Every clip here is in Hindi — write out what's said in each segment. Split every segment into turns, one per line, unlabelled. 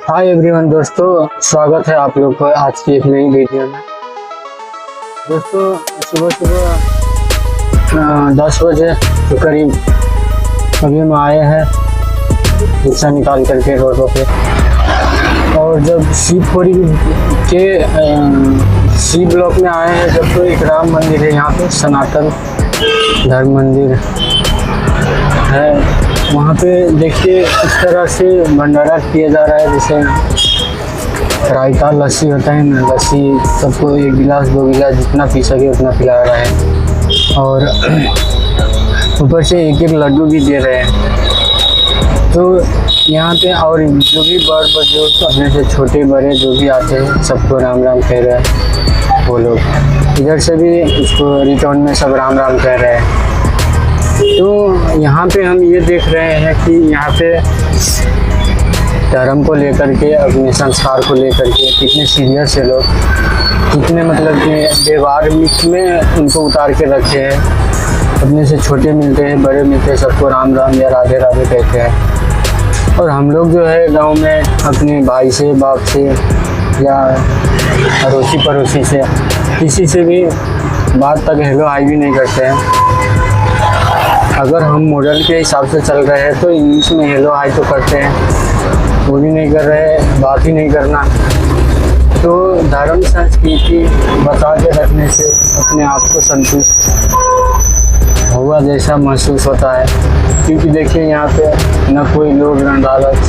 हाय एवरीवन दोस्तों, स्वागत है आप लोग को आज की एक नई वीडियो में। दोस्तों सुबह सुबह 10 बजे के करीब अभी हम आए हैं रिक्शा निकाल करके रोडों पे। और जब शिवपुरी के सी ब्लॉक में आए हैं, जब तो एक राम मंदिर है यहाँ पे, सनातन धर्म मंदिर है, वहाँ पे देखिए इस तरह से भंडारा किया जा रहा है। जैसे रायता लस्सी होता है ना, लस्सी सबको 1 गिलास 2 गिलास जितना पी सके उतना पिला रहा है, और ऊपर से 1-1 लड्डू भी दे रहे हैं। तो यहाँ पे और जो भी बड़ बुजुर्ग अपने से छोटे बड़े जो भी आते हैं सबको राम राम कह रहे हैं वो लोग। इधर से भी उसको रिटर्न में सब राम राम कह रहे हैं। तो यहाँ पे हम ये देख रहे हैं कि यहाँ पे धर्म को लेकर के, अपने संस्कार को लेकर के कितने सीरियस है लोग, कितने मतलब कि व्यवहार में उनको उतार के रखे हैं। अपने से छोटे मिलते हैं बड़े मिलते हैं, सबको राम राम या राधे राधे कहते हैं। और हम लोग जो है गांव में अपने भाई से, बाप से या अड़ोसी पड़ोसी से किसी से भी बात तक हेलो हाई भी नहीं करते हैं। अगर हम मॉडल के हिसाब से चल रहे हैं तो इंग्लिश में हेलो हाई तो करते हैं, वो भी नहीं कर रहे, बात ही नहीं करना। तो धर्म संस्कृति बता के रखने से अपने आप को संतुष्ट होगा जैसा महसूस होता है। क्योंकि देखिए यहाँ पे न कोई लोग न लालच,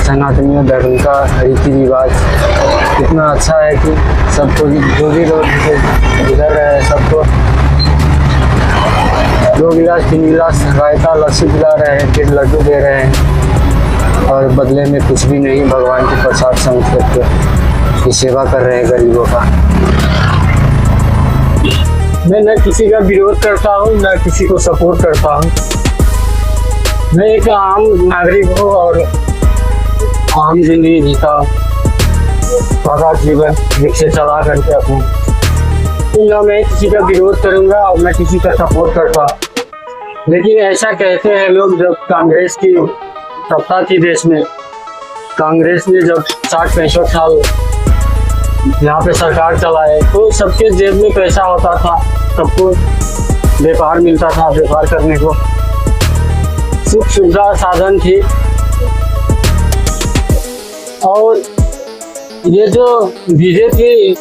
सनातनी धर्म का रीति रिवाज इतना अच्छा है कि सबको जो भी लोग इधर रहे सबको 2 गिलास 3 गिलास रायता लस्सी पिला रहे हैं, फिर लड्डू दे रहे हैं, और बदले में कुछ भी नहीं, भगवान के प्रसाद समझ करके की सेवा कर रहे हैं गरीबों का। मैं न किसी का विरोध करता हूँ न किसी को सपोर्ट करता हूँ। मैं एक आम नागरिक हूँ और आम जिंदगी जीता हूँ, सादा जीवन रिक्शे चला करके अपने। तो मैं किसी का विरोध करूंगा और मैं किसी का सपोर्ट करता। लेकिन ऐसा कहते हैं लोग, जब कांग्रेस की सत्ता थी देश में, कांग्रेस ने जब 60-65 साल यहाँ पे सरकार चलाए, तो सबके जेब में पैसा होता था, सबको व्यापार मिलता था, व्यापार करने को सुख सुविधा साधन थी। और ये जो बीजेपी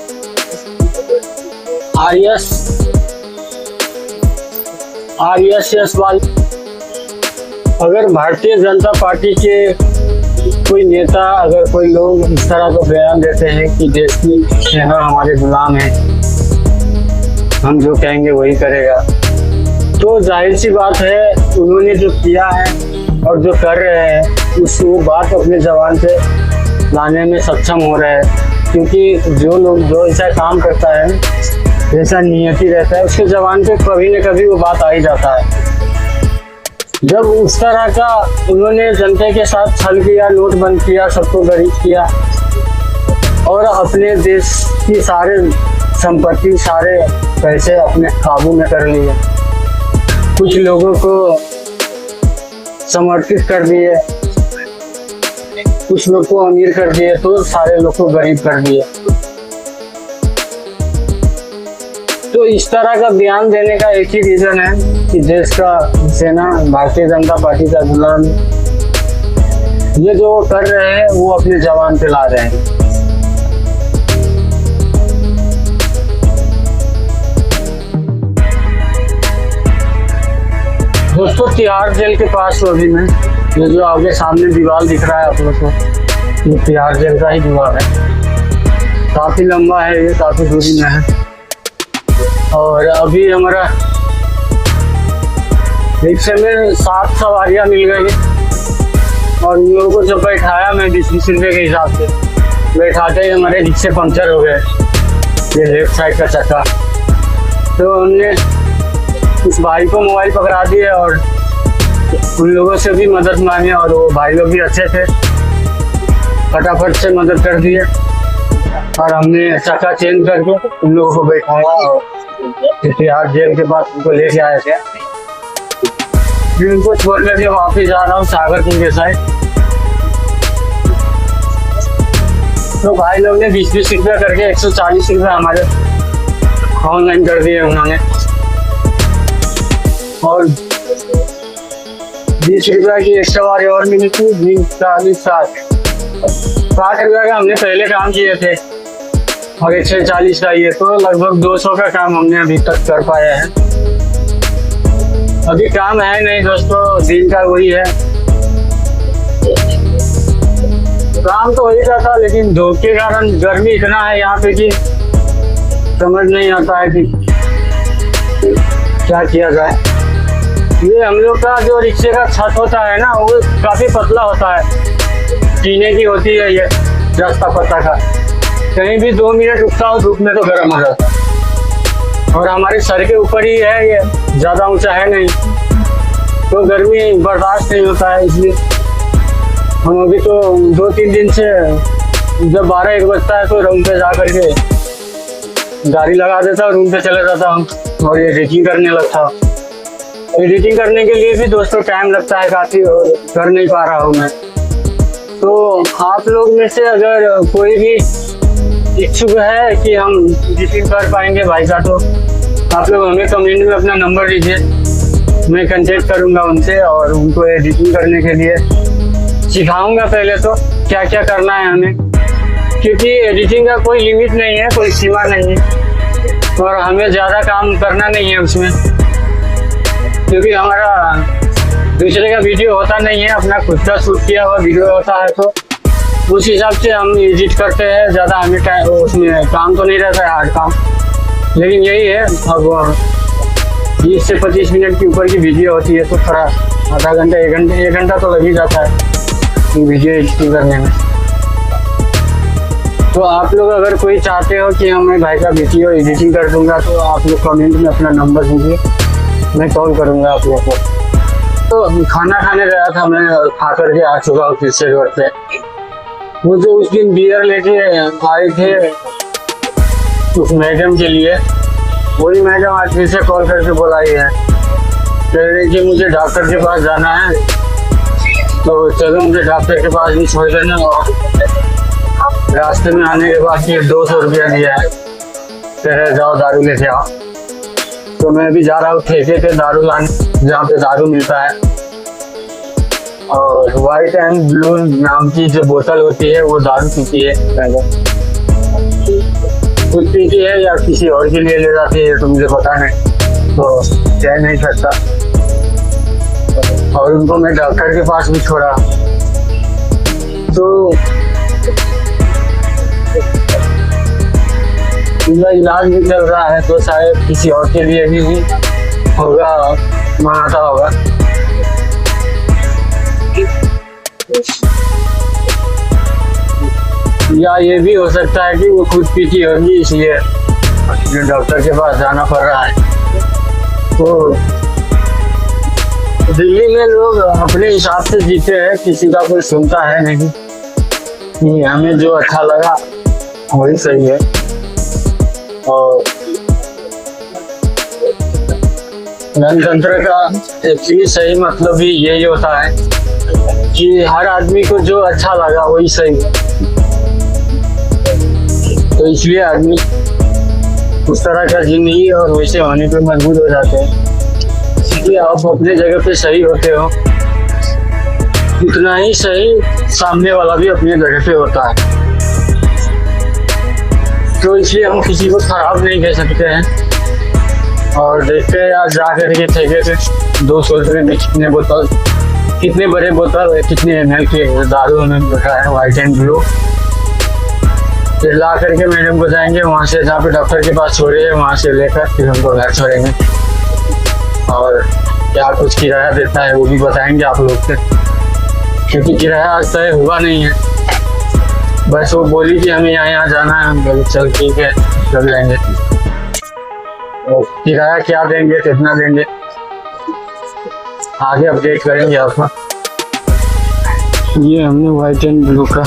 RSS वाले, अगर भारतीय जनता पार्टी के कोई नेता, अगर कोई लोग इस तरह का बयान देते हैं कि देश की सेना हमारे गुलाम है, हम जो कहेंगे वही करेगा, तो जाहिर सी बात है उन्होंने जो किया है और जो कर रहे हैं उस वो बात अपने जबान पे लाने में सक्षम हो रहे हैं। क्योंकि जो लोग जो ऐसा काम करता है, जैसा नियति रहता है, उसके जबान पे कभी न कभी वो बात आ ही जाता है। जब उस तरह का उन्होंने जनता के साथ छल किया, नोट बंद किया, सबको गरीब किया और अपने देश की सारे संपत्ति, सारे पैसे अपने काबू में कर लिए, कुछ लोगों को समर्पित कर दिए, कुछ लोग को अमीर कर दिए, तो सारे लोग को गरीब कर दिए। तो इस तरह का बयान देने का एक ही रीजन है कि देश का सेना भारतीय जनता पार्टी का गुलाम, ये जो कर रहे हैं वो अपने जवान पे ला रहे हैं। दोस्तों तिहाड़ जेल के पास हूँ अभी मैं। ये जो आगे सामने दीवार दिख रहा है आप लोग को, ये तिहाड़ जेल का ही दीवार है। काफी लंबा है, ये काफी दूरी में है। और अभी हमारा रिक्शे में 7 सवारियां मिल गई और उन लोगों को जब बैठाया मैं 20-20 रुपये के हिसाब से, बैठाते ही हमारे रिक्शे पंक्चर हो गए, ये लेफ्ट साइड का चक्का। तो हमने उस भाई को मोबाइल पकड़ा दिए और उन लोगों से भी मदद मांगी, और वो भाई लोग भी अच्छे थे, फटाफट से मदद कर दिए और हमने चक्का चेंज करके उन लोगों को बैठाया और तिहाड़ जेल के पास उनको लेके आए थे। फिर उनको छोड़ करके वापस जा रहा हूँ सागर कुंड के साइड। तो भाई लोग ने 20-20 रुपया करके 140 रुपया हमारे ऑनलाइन कर दिए उन्होंने, और 20 रुपया की एक्स्ट्रा बारी और मिली थी। 20, 40, 60 रुपया का हमने पहले काम किए थे और 140 का ये, तो लगभग 200 का काम हमने अभी तक कर पाया है। अभी काम है नहीं दोस्तों, दिन का वही है, काम तो वही था, लेकिन धूप के कारण गर्मी इतना है यहाँ पे कि समझ नहीं आता है कि क्या किया जाए। ये हम लोग का जो रिक्शे का छत होता है ना, वो काफी पतला होता है, टीने की होती है ये रास्ता पत्ता का, कहीं भी 2 मिनट रुकता हो धूप में तो गर्म हो जाता है। और हमारे सर के ऊपर ही है ये, ज्यादा ऊंचा है नहीं, तो गर्मी बर्दाश्त नहीं होता है। इसलिए हम अभी तो 2-3 दिन से जब 12-1 बजता है तो रूम पे जा करके गाड़ी लगा देता, रूम पे चले जाता हूँ और ये एडिटिंग करने लगता हूँ। एडिटिंग करने के लिए भी दोस्तों टाइम लगता है काफी, कर नहीं पा रहा हूँ मैं। तो आप लोग में से अगर कोई भी इच्छुक है कि हम एडिटिंग कर पाएंगे भाई का, तो आप लोग हमें कमेंट में अपना नंबर दीजिए, मैं कांटेक्ट करूंगा उनसे और उनको एडिटिंग करने के लिए सिखाऊंगा पहले तो क्या क्या करना है हमें, क्योंकि एडिटिंग का कोई लिमिट नहीं है, कोई सीमा नहीं है, और हमें ज़्यादा काम करना नहीं है उसमें, क्योंकि हमारा दूसरे का वीडियो होता नहीं है, अपना खुद का शूट किया हुआ वीडियो होता है, तो उस हिसाब से हम एडिट करते हैं। ज़्यादा हमें उसमें काम तो नहीं रहता है, हार्ड काम, लेकिन यही है, अब 20 से 25 मिनट के ऊपर की वीडियो होती है तो थोड़ा आधा घंटा 1 घंटा तो लग ही जाता है वीडियो एडिटिंग करने में। तो आप लोग अगर कोई चाहते हो कि मैं भाई का वीडियो एडिटिंग कर दूंगा, तो आप लोग कमेंट में अपना नंबर दीजिए, मैं कॉल करूंगा आप लोग को। तो खाना खाने गया था मैं, खा करके आ चुका हूँ फिर से घर पे। मुझे उस दिन बियर लेके आए थे उस मैडम के लिए, वही मैडम आज फिर से कॉल करके बुलाई है, कह रही कि मुझे डॉक्टर के पास जाना है, तो चलो मुझे डॉक्टर के पास भी छोड़ देना। और रास्ते में आने के बाद फिर 200 रुपया दिया है, कह रहे जाओ दारू लेके आओ। तो मैं अभी जा रहा हूँ ठेके पे दारू लाने, जहाँ पे दारू मिलता है, और व्हाइट एंड ब्लू नाम की जो बोतल होती है वो दारू पीती है, खुद पीती है या किसी और के लिए ले जाती है तो मुझे पता नहीं, तो कह नहीं सकता। और उनको मैं डॉक्टर के पास भी छोड़ा, तो उनका इलाज भी चल रहा है, तो शायद किसी और के लिए भी होगा, मंगाता होगा। या ये भी हो सकता है कि वो खुद पीती होगी, इसलिए डॉक्टर के पास जाना पड़ रहा है। तो दिल्ली में लोग अपने हिसाब से जीते हैं, किसी का कोई सुनता है नहीं, कि हमें जो अच्छा लगा वही सही है। और गणतंत्र का एक्चुअली सही मतलब भी यही होता है कि हर आदमी को जो अच्छा लगा वही सही है, तो इसलिए आदमी उस तरह का जिंदगी और वैसे होने पे मजबूर हो जाते हैं। इसलिए आप अपने जगह पे सही होते हो, उतना ही सही सामने वाला भी अपनी जगह पे होता है, तो इसलिए हम किसी को खराब नहीं कह सकते हैं। और देखते हैं आज जा करके ठेके पे 200 रुपये में कितने बड़े बोतल, कितने ml के दारू हमें रखा है, व्हाइट एंड ब्लू। फिर ला करके मैडम को जाएंगे, वहाँ से जहाँ पे डॉक्टर के पास छोड़े हैं वहाँ से लेकर फिर हमको घर छोड़ेंगे, और क्या कुछ किराया देता है वो भी बताएंगे आप लोग से, क्योंकि किराया आज तय हुआ नहीं है। बस वो बोली कि हमें यहाँ जाना है, हम बोले चल ठीक है चल जाएंगे। किराया क्या देंगे, कितना देंगे, आगे अपडेट करेंगे आपको। ये हमने व्हाइट एंड ब्लू का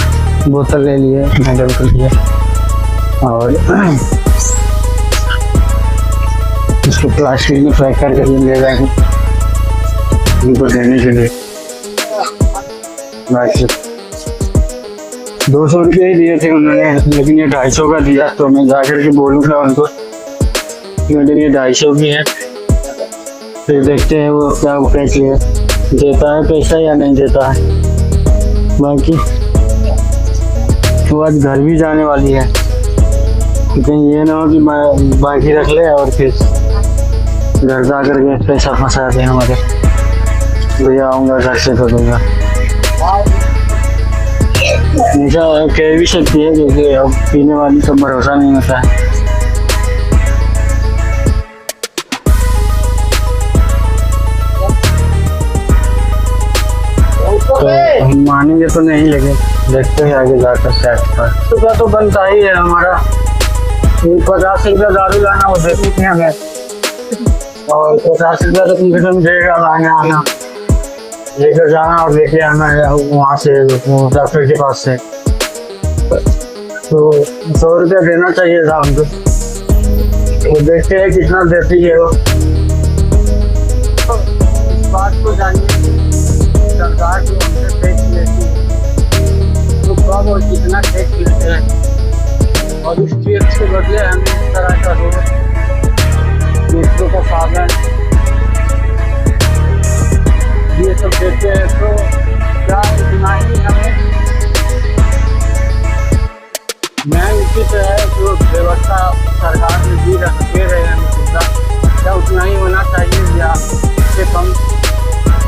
बोतल ले लिया मैडम के लिए, और इसको प्लास्टिक में पैक करके ले जाएंगे उनको देने के लिए। 200 रुपये ही दिए थे उन्होंने, लेकिन ये 250 का दिया। तो मैं जाकर के बोलूँगा उनको मैडम ये 250 की है। फिर देखते हैं वो क्या कैसे है, देता है पैसा या नहीं देता है। बाकी वो आज घर भी जाने वाली है, कहीं ये ना हो कि बाकी रख ले और फिर घर जा कर के पैसा फंसा दे हमारे। भैया आऊँगा घर से तो दूँगा, ऐसा कह भी सकती है, क्योंकि अब पीने वाली का भरोसा नहीं होता है। तो हम मानेंगे तो नहीं, लेकिन देखते हैं आगे जाकर सेट पर। सुबह तो बनता ही है हमारा 50 रुपया दारू लाना, उसे कितने में, और 50 रुपया तो कम से कम देगा लाने आना, लेकर जाना और लेके आना है वहाँ से डॉक्टर के पास से। तो 100 रुपया देना चाहिए था हमको। तो देखते हैं कितना देती है वो। इस बात को जानिए, सरकार जो हमसे टैक्स लेती है तो कब और कितना टैक्स लेते हैं, और उस टैक्स के बदले हमें इस तरह का रोड, मेट्रो का साधन, ये सब देते हैं। तो क्या इतना ही हमें मैं उचित है जो व्यवस्था सरकार ने दी दे रहे हैं हमें सुविधा, क्या उतना ही होना चाहिए या इससे कम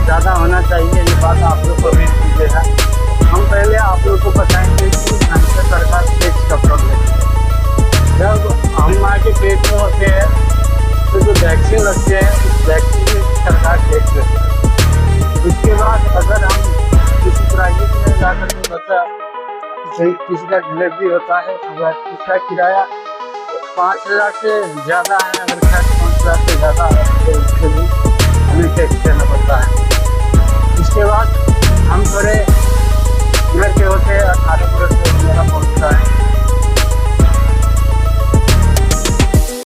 ज़्यादा होना चाहिए, ये बात आप लोग को भी कीजिएगा। हम पहले आप लोग को बताएंगे कि हमसे सरकार टैक्स का प्रॉब्लम है। जब हम आगे पेट में होते हैं तो जो वैक्सीन लगते हैं उस वैक्सीन में सरकार टैक्स लेती है। उसके बाद अगर हम किसी प्राइवेट में जाकर के बता किसी का डिलीवरी होता है, अगर उसका किराया 5,000 से ज़्यादा है, अगर खर्च 5,000 से ज़्यादा है तो उसके लिए हमें टैक्स देना पड़ता है। उसके बाद हम थोड़े घर के होते हैं